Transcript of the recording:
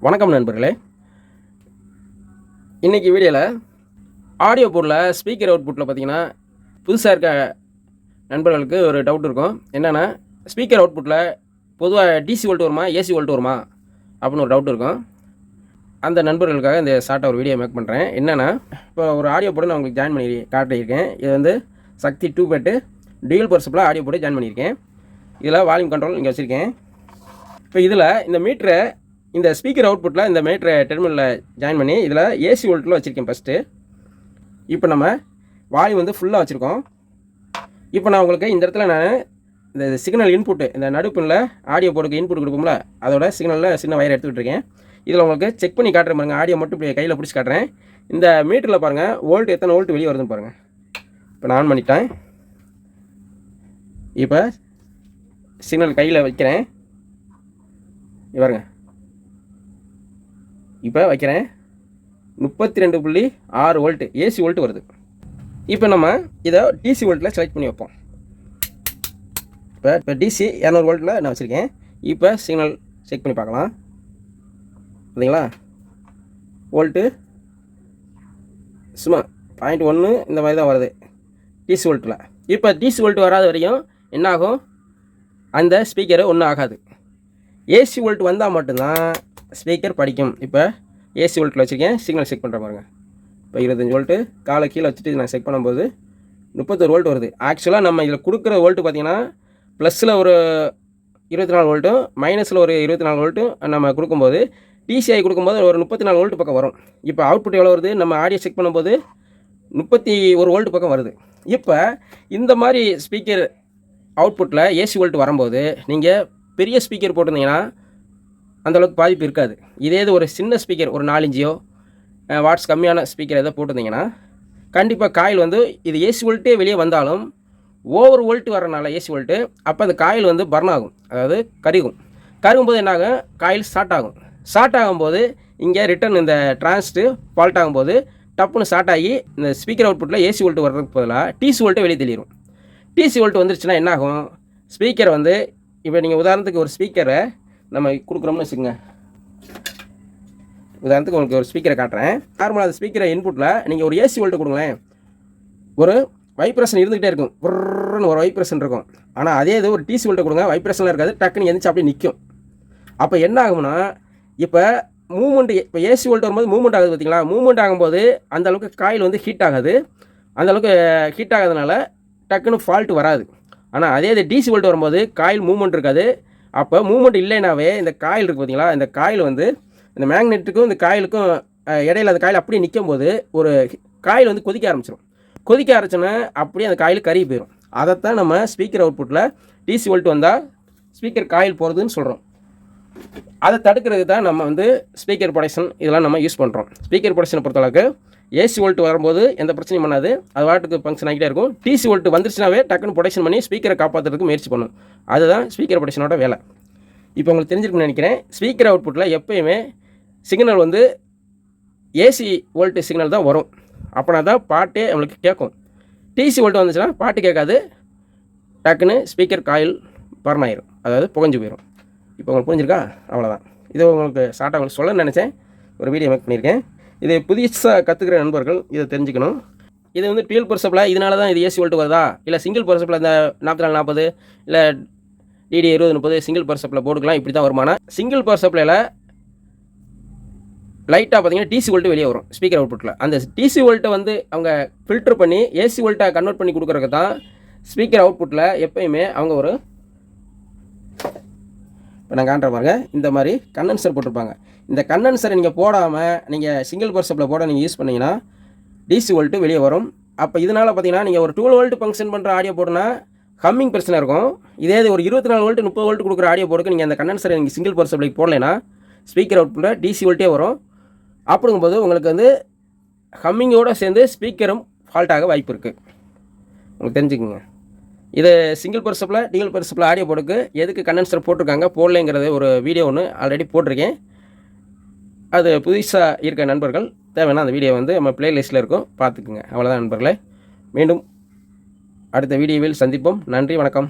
வணக்கம் நண்பர்களே. இன்றைக்கி வீடியோவில் ஆடியோ போர்டில் ஸ்பீக்கர் அவுட்புட்டில் பார்த்தீங்கன்னா புதுசாக இருக்க நண்பர்களுக்கு ஒரு டவுட் இருக்கும். என்னென்னா, ஸ்பீக்கர் அவுட்புட்டில் பொதுவாக டிசி வோல்ட் வருமா, ஏசி வோல்ட் வருமா அப்படின்னு ஒரு டவுட் இருக்கும். அந்த நண்பர்களுக்காக இந்த ஷார்ட்டாக ஒரு வீடியோ மேக் பண்ணுறேன். என்னென்னா, இப்போ ஒரு ஆடியோ போர்டு நான் உங்களுக்கு ஜாயின் பண்ணி காட்டியிருக்கேன். இது வந்து சக்தி 2 பெட்டு டியூல் பர்சப்பில் ஆடியோ போர்டு ஜாயின் பண்ணியிருக்கேன். இதில் வால்யூம் கண்ட்ரோல் இங்கே வச்சுருக்கேன். இப்போ இதில் இந்த மீட்டரை இந்த ஸ்பீக்கர் அவுட்புட்டில் இந்த மீட்டரை டெர்மினலில் ஜாயின் பண்ணி இதில் ஏசி வோல்ட்டில் வச்சுருக்கேன் ஃபஸ்ட்டு. இப்போ நம்ம வால்யூம் வந்து ஃபுல்லாக வச்சுருக்கோம். இப்போ நான் உங்களுக்கு இந்த இடத்துல நான் இந்த சிக்னல் இன்புட்டு இந்த நடுப்பில் ஆடியோ போர்டுக்கு இன்புட் கொடுப்போம்ல, அதோட சிக்னலில் சின்ன வயர் எடுத்துக்கிட்டு இருக்கேன். இதில் உங்களுக்கு செக் பண்ணி காட்டுறேன் பாருங்கள். ஆடியோ மட்டும் இப்படி கையில் பிடிச்சி காட்டுறேன். இந்த மீட்டரில் பாருங்கள் வோல்ட் எத்தனை வோல்ட் வெளியே வருதுன்னு பாருங்கள். இப்போ நான் ஆன் பண்ணிட்டேன். இப்போ சிக்னல் கையில் வைக்கிறேன். பாருங்க, இப்போ வைக்கிறேன். 32.6 வோல்ட்டு ஏசி வோல்ட்டு வருது. இப்போ நம்ம இதை டிசி வோல்ட்டில் செலக்ட் பண்ணி வைப்போம். இப்போ டிசி 200 வோல்ட்டில் நான் வச்சுருக்கேன். இப்போ சிக்னல் செக் பண்ணி பார்க்கலாம். பார்த்தீங்களா, வோல்ட்டு சும்மா 0.1 இந்த மாதிரி தான் வருது டிசி வோல்ட்டில். இப்போ டிசி வோல்ட் வராத வரையும் என்னாகும், அந்த ஸ்பீக்கரு ஒன்றும் ஆகாது. ஏசி வோல்ட் வந்தால் மட்டும்தான் ஸ்பீக்கர் படிக்கும். இப்போ ஏசி வோல்ட்டில் வச்சுருக்கேன். சிக்னல் செக் பண்ணுற பாருங்க. இப்போ 25 வோல்ட்டு காலை கீழே வச்சுட்டு நான் செக் பண்ணும்போது 31 வோல்ட் வருது. ஆக்சுவலாக நம்ம இதில் கொடுக்குற வோல்ட்டு பார்த்திங்கன்னா ப்ளஸில் ஒரு 24 வோல்ட்டும் மைனஸில் ஒரு 24 வோல்ட்டும் நம்ம கொடுக்கும்போது டிசிஐ கொடுக்கும்போது ஒரு 34 வோல்ட் பக்கம் வரும். இப்போ அவுட்புட் எவ்வளோ வருது, நம்ம ஆடியோ செக் பண்ணும்போது 31 வோல்ட் பக்கம் வருது. இப்போ இந்த மாதிரி ஸ்பீக்கர் அவுட்புட்டில் ஏசி வோல்ட் வரும்போது நீங்கள் பெரிய ஸ்பீக்கர் போட்டிருந்தீங்கன்னா அந்தளவுக்கு பாதிப்பு இருக்காது. இதே இது ஒரு சின்ன ஸ்பீக்கர், ஒரு 4 இன்ச்சியோ வாட்ஸ் கம்மியான ஸ்பீக்கர் எதாவது போட்டிருந்தீங்கன்னா கண்டிப்பாக காயில் வந்து இது ஏசி வோல்ட்டே வெளியே வந்தாலும் ஓவர் வோல்ட் வரனால ஏசி வோல்ட்டு, அப்போ அந்த காயில் வந்து பர்ன் ஆகும், அதாவது கருகும்போது என்னாகும், காயில் ஷார்ட் ஆகும். ஷார்ட் ஆகும்போது இங்கே ரிட்டன் இந்த டிரான்ஸ்ட்டு ஃபால்ட் ஆகும்போது டப்புன்னு ஷார்ட் ஆகி இந்த ஸ்பீக்கர் அவுட்புட்டில் ஏசி வோல்ட்டு வர்றதுக்கு பதிலாக டிசி வோல்ட்டை வெளியே தெளிரும். டிசி வோல்ட் வந்துருச்சுன்னா என்னாகும், ஸ்பீக்கர் வந்து இப்போ நீங்கள் உதாரணத்துக்கு ஒரு ஸ்பீக்கரை நம்ம கொடுக்குறோம்னு வச்சுக்கோங்க. உதாரணத்துக்கு உங்களுக்கு ஒரு ஸ்பீக்கரை காட்டுறேன். நார்மலாக அந்த ஸ்பீக்கரை இன்புட்டில் நீங்கள் ஒரு ஏசி வோல்ட்டு கொடுங்களேன், ஒரு வைப்ரேஷன் இருந்துகிட்டே இருக்கும், ஒருன்னு ஒரு வைப்ரேஷன் இருக்கும். ஆனால் அதே இது ஒரு டிசி வோல்ட்டை கொடுங்க, வைப்ரேஷனில் இருக்காது, டக்குன்னு எந்திரிச்சு அப்படியே நிற்கும். அப்போ என்ன ஆகும்னா, இப்போ மூவ்மெண்ட், இப்போ ஏசி வோல்ட் வரும்போது மூவ்மெண்ட் ஆகுது பார்த்தீங்களா, மூவ்மெண்ட் ஆகும்போது அந்தளவுக்கு காயில் வந்து ஹீட் ஆகாது. அந்தளவுக்கு ஹீட் ஆகாதனால டக்குன்னு ஃபால்ட்டு வராது. ஆனால் அதே இது டிசி வோல்ட் வரும்போது காயில் மூவ்மெண்ட் இருக்காது. அப்போ மூவ்மெண்ட் இல்லைனாவே இந்த காயில் இருக்குது பார்த்தீங்களா, இந்த காயில் வந்து இந்த மேக்னெட்டுக்கும் இந்த காயிலுக்கும் இடையில அந்த காயில் அப்படியே நிற்கும் போது ஒரு காயில் வந்து கொதிக்க ஆரம்பிச்சிடும். கொதிக்க ஆரம்பிச்சோன்னா அப்படியே அந்த காயில் கருகி போயிடும். அதைத்தான் நம்ம ஸ்பீக்கர் அவுட்புட்டில் டிசி வோல்ட் வந்தால் ஸ்பீக்கர் காயில் போகிறதுன்னு சொல்கிறோம். அதை தடுக்கிறதுக்கு தான் நம்ம வந்து ஸ்பீக்கர் ப்ரொடெக்ஷன் இதெல்லாம் நம்ம யூஸ் பண்ணுறோம். ஸ்பீக்கர் ப்ரொடெக்ஷனை பொறுத்தளவுக்கு ஏசி வோல்ட் வரும்போது எந்த பிரச்சனையும் பண்ணாது, அது வாட்டுக்கு ஃபங்க்ஷன் ஆகிட்டே இருக்கும். டிசி வோல்ட் வந்துருச்சுனாவே டக்குன்னு ப்ரொடெக்ஷன் பண்ணி ஸ்பீக்கரை காப்பாற்றுறதுக்கு முயற்சி பண்ணும். அதுதான் ஸ்பீக்கர் ப்ரொடெக்ஷனோட வேலை. இப்போ உங்களுக்கு தெரிஞ்சிருக்குன்னு நினைக்கிறேன். ஸ்பீக்கர் அவுட்புட்டில் எப்போயுமே சிக்னல் வந்து ஏசி வோல்ட் சிக்னல் தான் வரும். அப்படின்னா தான் பாட்டே நம்மளுக்கு கேட்கும். டிசி வோல்ட் வந்துச்சுன்னா பாட்டு கேட்காது, டக்குன்னு ஸ்பீக்கர் காயில் பர்ன் ஆயிரும், அதாவது புகஞ்சு போயிடும். இப்போ உங்களுக்கு புரிஞ்சிருக்கா? அவ்வளோதான். இது உங்களுக்கு ஷார்ட்டாக உங்களுக்கு சொல்ல நினச்சேன், ஒரு வீடியோ மேக் பண்ணியிருக்கேன். இது புதுசாக கற்றுக்கிற நண்பர்கள் இதை தெரிஞ்சுக்கணும். இது வந்து டியூல் பர்சப்பில் இதனால தான் இது ஏசி வோல்ட் வருதா, இல்லை சிங்கிள் பர்சப்பில் இந்த 4440 இல்லை டிடி 2030 சிங்கிள் பர்சப்பில் போர்டுக்கலாம் இப்படி தான் வருமானா. சிங்கிள் பர்சப்பில் லைட்டாக பார்த்தீங்கன்னா டிசி வோல்ட்டு வெளியே வரும் ஸ்பீக்கர் அவுட்புட்டில். அந்த டிசி வோல்ட்டை வந்து அவங்க ஃபில்டர் பண்ணி ஏசி வோல்ட்டை கன்வெர்ட் பண்ணி கொடுக்குறதுக்கு தான் ஸ்பீக்கர் அவுட்புட்டில் எப்போயுமே அவங்க ஒரு, இப்போ நான் காண்ற பாருங்க, இந்த மாதிரி கண்டென்சர் போட்டிருப்பாங்க. இந்த கண்டென்சரை நீங்கள் போடாமல் நீங்கள் சிங்கிள் பர்சப்பில் போட நீங்கள் யூஸ் பண்ணிங்கன்னா டிசி வோல்ட்டு வெளியே வரும். அப்போ இதனால் பார்த்தீங்கன்னா நீங்கள் ஒரு 12 வோல்ட் ஃபங்க்ஷன் பண்ணுற ஆடியோ போடுனா ஹம்மிங் பிரச்சனை இருக்கும். இதே ஒரு 24 வோல்ட் 30 வோல்ட் கொடுக்குற ஆடியோ போடுக்கு நீங்கள் அந்த கண்டென்சரை நீங்கள் சிங்கிள் பர்சப்பில் போடலைன்னா ஸ்பீக்கர் அவுட்புட்டில் டிசி வோல்ட்டே வரும். அப்படிங்கும்போது உங்களுக்கு வந்து ஹம்மிங்கோடு சேர்ந்து ஸ்பீக்கரும் ஃபால்ட் ஆக வாய்ப்பு இருக்குது. உங்களுக்கு தெரிஞ்சுக்குங்க. இது சிங்கிள் பர்சப்பில் டியூல் பர்சப்பில் ஆடியோ போர்டுக்கு எதுக்கு கண்டென்சர் போட்டிருக்காங்க போடலைங்கிறது ஒரு வீடியோ ஒன்று ஆல்ரெடி போட்டிருக்கேன். அது புதுசாக இருக்க நண்பர்கள் தேவைன்னா அந்த வீடியோ வந்து நம்ம ப்ளேலிஸ்ட்டில் இருக்கும், பார்த்துக்குங்க. அவ்வளோதான் நண்பர்களே. மீண்டும் அடுத்த வீடியோவில் சந்திப்போம். நன்றி, வணக்கம்.